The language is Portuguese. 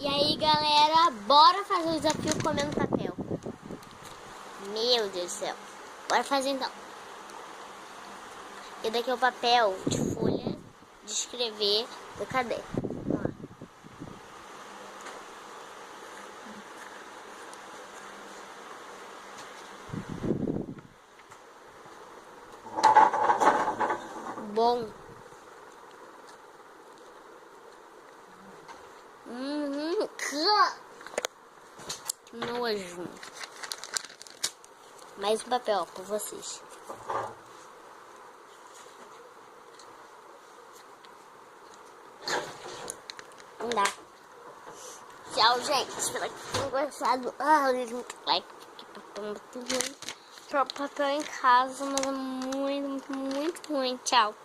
E aí, galera, bora fazer o desafio comendo papel. Meu Deus do céu. Bora fazer então. E daqui é o papel de folha de escrever do caderno. Bom. Que nojo. Mais um papel ó, por vocês. Não dá. Tchau, gente. Espero que tenham gostado. Deixa muito like. Papel em casa, mas é muito ruim. Tchau.